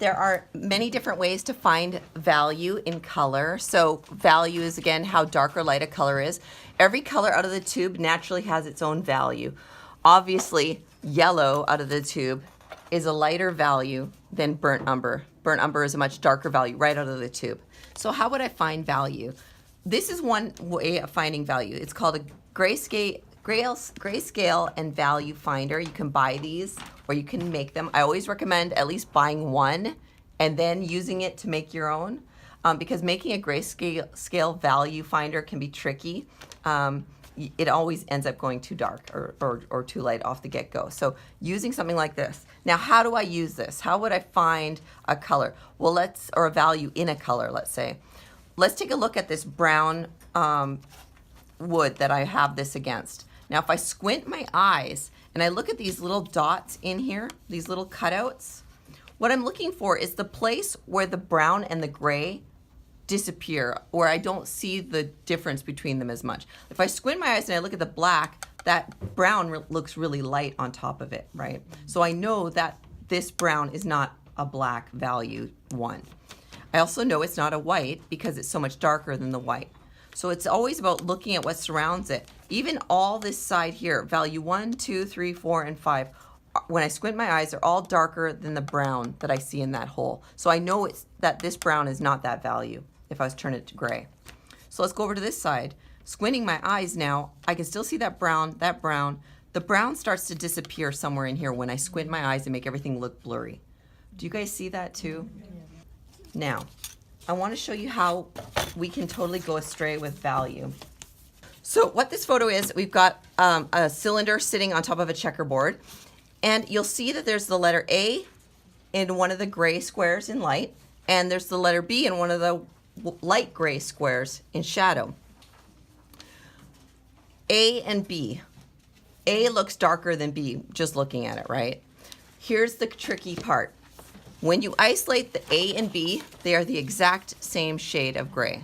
there are many different ways to find value in color. So value is, again, how dark or light a color is. Every color out of the tube naturally has its own value. Obviously, yellow out of the tube is a lighter value than burnt umber. Burnt umber is a much darker value right out of the tube. So how would I find value? This is one way of finding value. It's called a grayscale and value finder. You can buy these or you can make them. I always recommend at least buying one and then using it to make your own, because making a grayscale value finder can be tricky. It always ends up going too dark or too light off the get-go. So using something like this. Now, how do I use this? How would I find a color? Well, or a value in a color, let's say. Let's take a look at this brown wood that I have this against. Now, if I squint my eyes and I look at these little dots in here, these little cutouts, what I'm looking for is the place where the brown and the gray disappear, where I don't see the difference between them as much. If I squint my eyes and I look at the black, that brown looks really light on top of it, right? So I know that this brown is not a black value one. I also know it's not a white because it's so much darker than the white. So it's always about looking at what surrounds it. Even all this side here, value 1, 2, 3, 4, and 5, when I squint my eyes, they're all darker than the brown that I see in that hole. So I know that this brown is not that value if I was turning it to gray. So let's go over to this side. Squinting my eyes now, I can still see that brown, The brown starts to disappear somewhere in here when I squint my eyes and make everything look blurry. Do you guys see that too? Now, I want to show you how we can totally go astray with value. So what this photo is, we've got a cylinder sitting on top of a checkerboard, and you'll see that there's the letter A in one of the gray squares in light, and there's the letter B in one of the light gray squares in shadow. A and B. A looks darker than B, just looking at it, right? Here's the tricky part. When you isolate the A and B, they are the exact same shade of gray.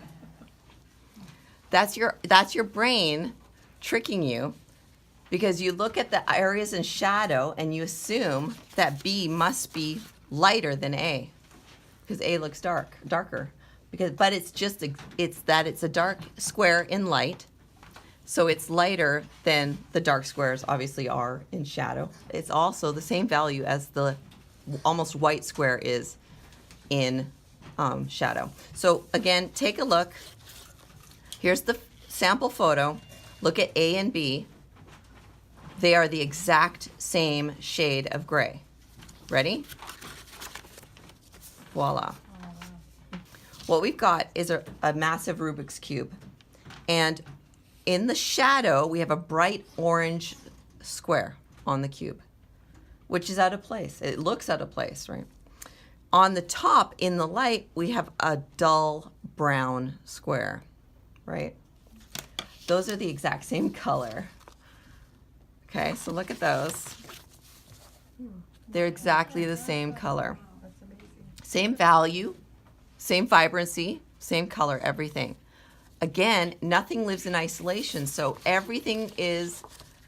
That's your brain tricking you, because you look at the areas in shadow and you assume that B must be lighter than A, because A looks darker. But it's a dark square in light, so it's lighter than the dark squares obviously are in shadow. It's also the same value as the almost white square is in shadow. So again, take a look. Here's the sample photo. Look at A and B. They are the exact same shade of gray. Ready? Voila. What we've got is a massive Rubik's Cube. And in the shadow, we have a bright orange square on the cube, which is out of place. It looks out of place, right? On the top, in the light, we have a dull brown square, right? Those are the exact same color. Okay, so look at those. They're exactly the same color. Same value, same vibrancy, same color, everything. Again, nothing lives in isolation, so everything is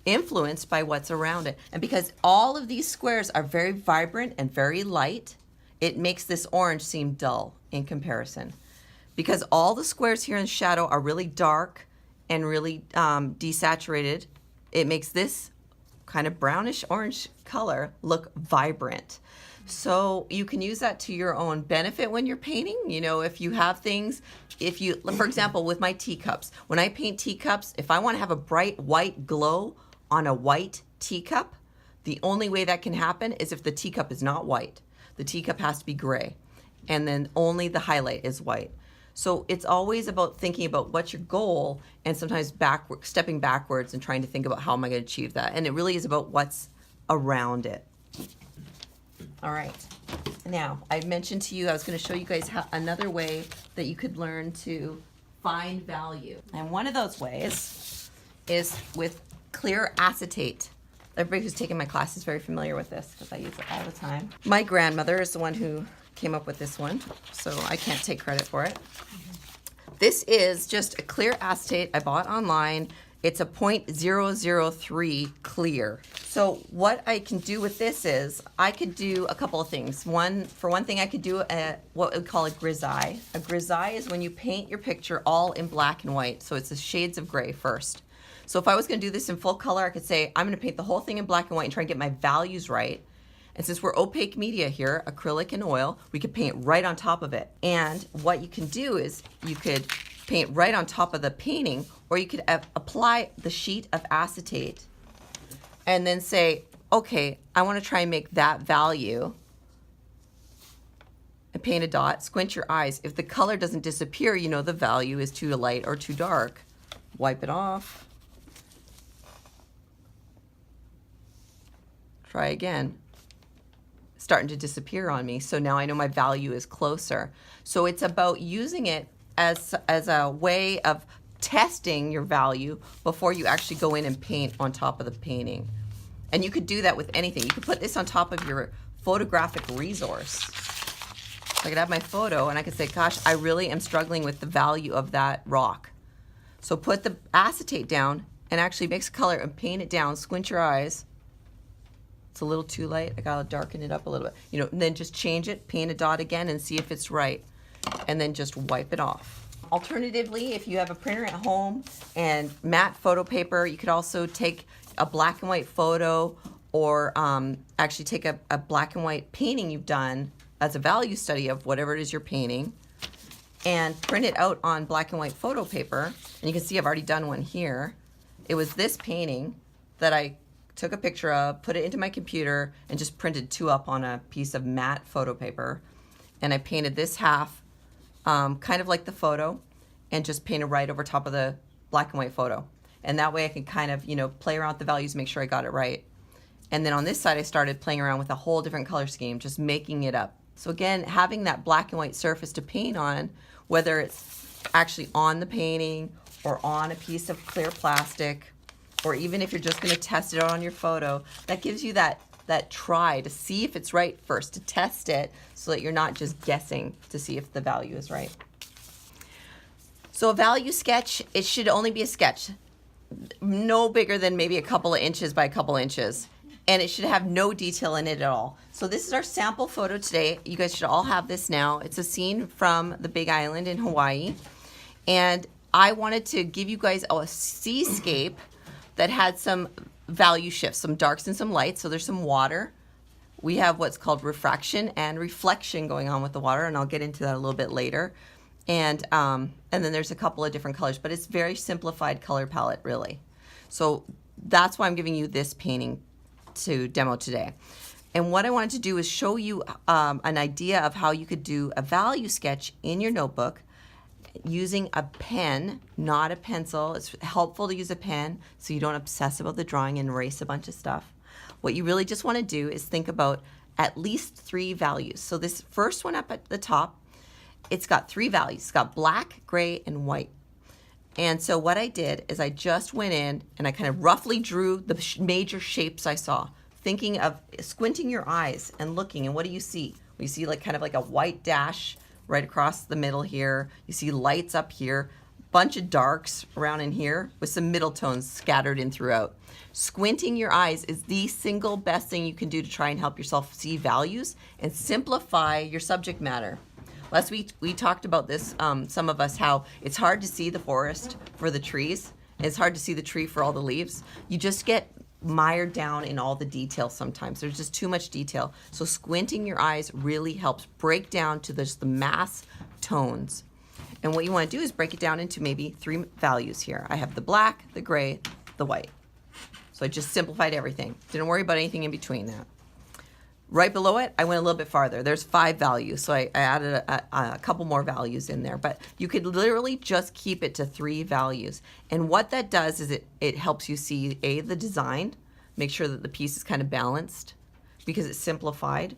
influenced by what's around it. And because all of these squares are very vibrant and very light, it makes this orange seem dull in comparison. Because all the squares here in shadow are really dark and really desaturated, it makes this kind of brownish orange color look vibrant. So you can use that to your own benefit when you're painting. You know, if you have things, for example, with my teacups, when I paint teacups, if I want to have a bright white glow on a white teacup, the only way that can happen is if the teacup is not white. The teacup has to be gray, and then only the highlight is white. So it's always about thinking about what's your goal, and sometimes stepping backwards and trying to think about how am I going to achieve that. And it really is about what's around it. All right. Now, I mentioned to you I was going to show you guys another way that you could learn to find value. And one of those ways is with clear acetate. Everybody who's taken my class is very familiar with this because I use it all the time. My grandmother is the one who came up with this one, so I can't take credit for it. This is just a clear acetate I bought online. It's a 0.003 clear. So what I can do with this is I could do a couple of things. For one thing, I could do what we call a grisaille. A grisaille is when you paint your picture all in black and white. So it's the shades of gray first. So if I was going to do this in full color, I could say I'm going to paint the whole thing in black and white and try and get my values right. And since we're opaque media here, acrylic and oil, we could paint right on top of it. And what you can do is you could paint right on top of the painting, or you could apply the sheet of acetate and then say, okay, I want to try and make that value, and paint a dot, squint your eyes. If the color doesn't disappear, you know the value is too light or too dark. Wipe it off. Try again. Starting to disappear on me, so now I know my value is closer. So it's about using it as a way of testing your value before you actually go in and paint on top of the painting. And you could do that with anything. You could put this on top of your photographic resource. I could have my photo and I could say, gosh, I really am struggling with the value of that rock. So put the acetate down and actually mix color and paint it down, squint your eyes. It's a little too light. I gotta darken it up a little bit. You know, and then just change it, paint a dot again and see if it's right. And then just wipe it off. Alternatively, if you have a printer at home and matte photo paper, you could also take a black and white photo, or actually take a black and white painting you've done as a value study of whatever it is you're painting, and print it out on black and white photo paper. And you can see I've already done one here. It was this painting that I took a picture of, put it into my computer, and just printed two up on a piece of matte photo paper. And I painted this half kind of like the photo, and just painted right over top of the black and white photo. And that way I can kind of, you know, play around with the values, make sure I got it right. And then on this side, I started playing around with a whole different color scheme, just making it up. So again, having that black and white surface to paint on, whether it's actually on the painting or on a piece of clear plastic, or even if you're just going to test it out on your photo, that gives you that try to see if it's right first, to test it so that you're not just guessing to see if the value is right. So a value sketch, it should only be a sketch, no bigger than maybe a couple of inches by a couple inches, and it should have no detail in it at all. So this is our sample photo today. You guys should all have this now. It's a scene from the Big Island in Hawaii, and I wanted to give you guys a seascape that had some value shifts, some darks and some lights. So there's some water. We have what's called refraction and reflection going on with the water, and I'll get into that a little bit later. And then there's a couple of different colors, but it's very simplified color palette, really. So that's why I'm giving you this painting to demo today. And what I wanted to do is show you an idea of how you could do a value sketch in your notebook using a pen, not a pencil. It's helpful to use a pen so you don't obsess about the drawing and erase a bunch of stuff. What you really just want to do is think about at least 3 values. So this first one up at the top, it's got 3 values. It's got black, gray, and white. And so what I did is I just went in and I kind of roughly drew the major shapes I saw, thinking of squinting your eyes and looking, and what do you see? You see like kind of like a white dash right across the middle here. You see lights up here, bunch of darks around in here with some middle tones scattered in throughout. Squinting your eyes is the single best thing you can do to try and help yourself see values and simplify your subject matter. Last week we talked about this, some of us, how it's hard to see the forest for the trees. It's hard to see the tree for all the leaves. You just get mired down in all the details sometimes. There's just too much detail. So squinting your eyes really helps break down to just the mass tones. And what you want to do is break it down into maybe 3 values here. I have the black, the gray, the white. So I just simplified everything. Didn't worry about anything in between that. Right below it, I went a little bit farther. There's 5 values, so I added a couple more values in there. But you could literally just keep it to 3 values. And what that does is it helps you see, A, the design, make sure that the piece is kind of balanced because it's simplified.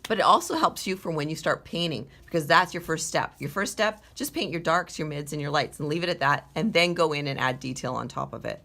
But it also helps you for when you start painting, because that's your first step. Your first step, just paint your darks, your mids, and your lights, and leave it at that, and then go in and add detail on top of it.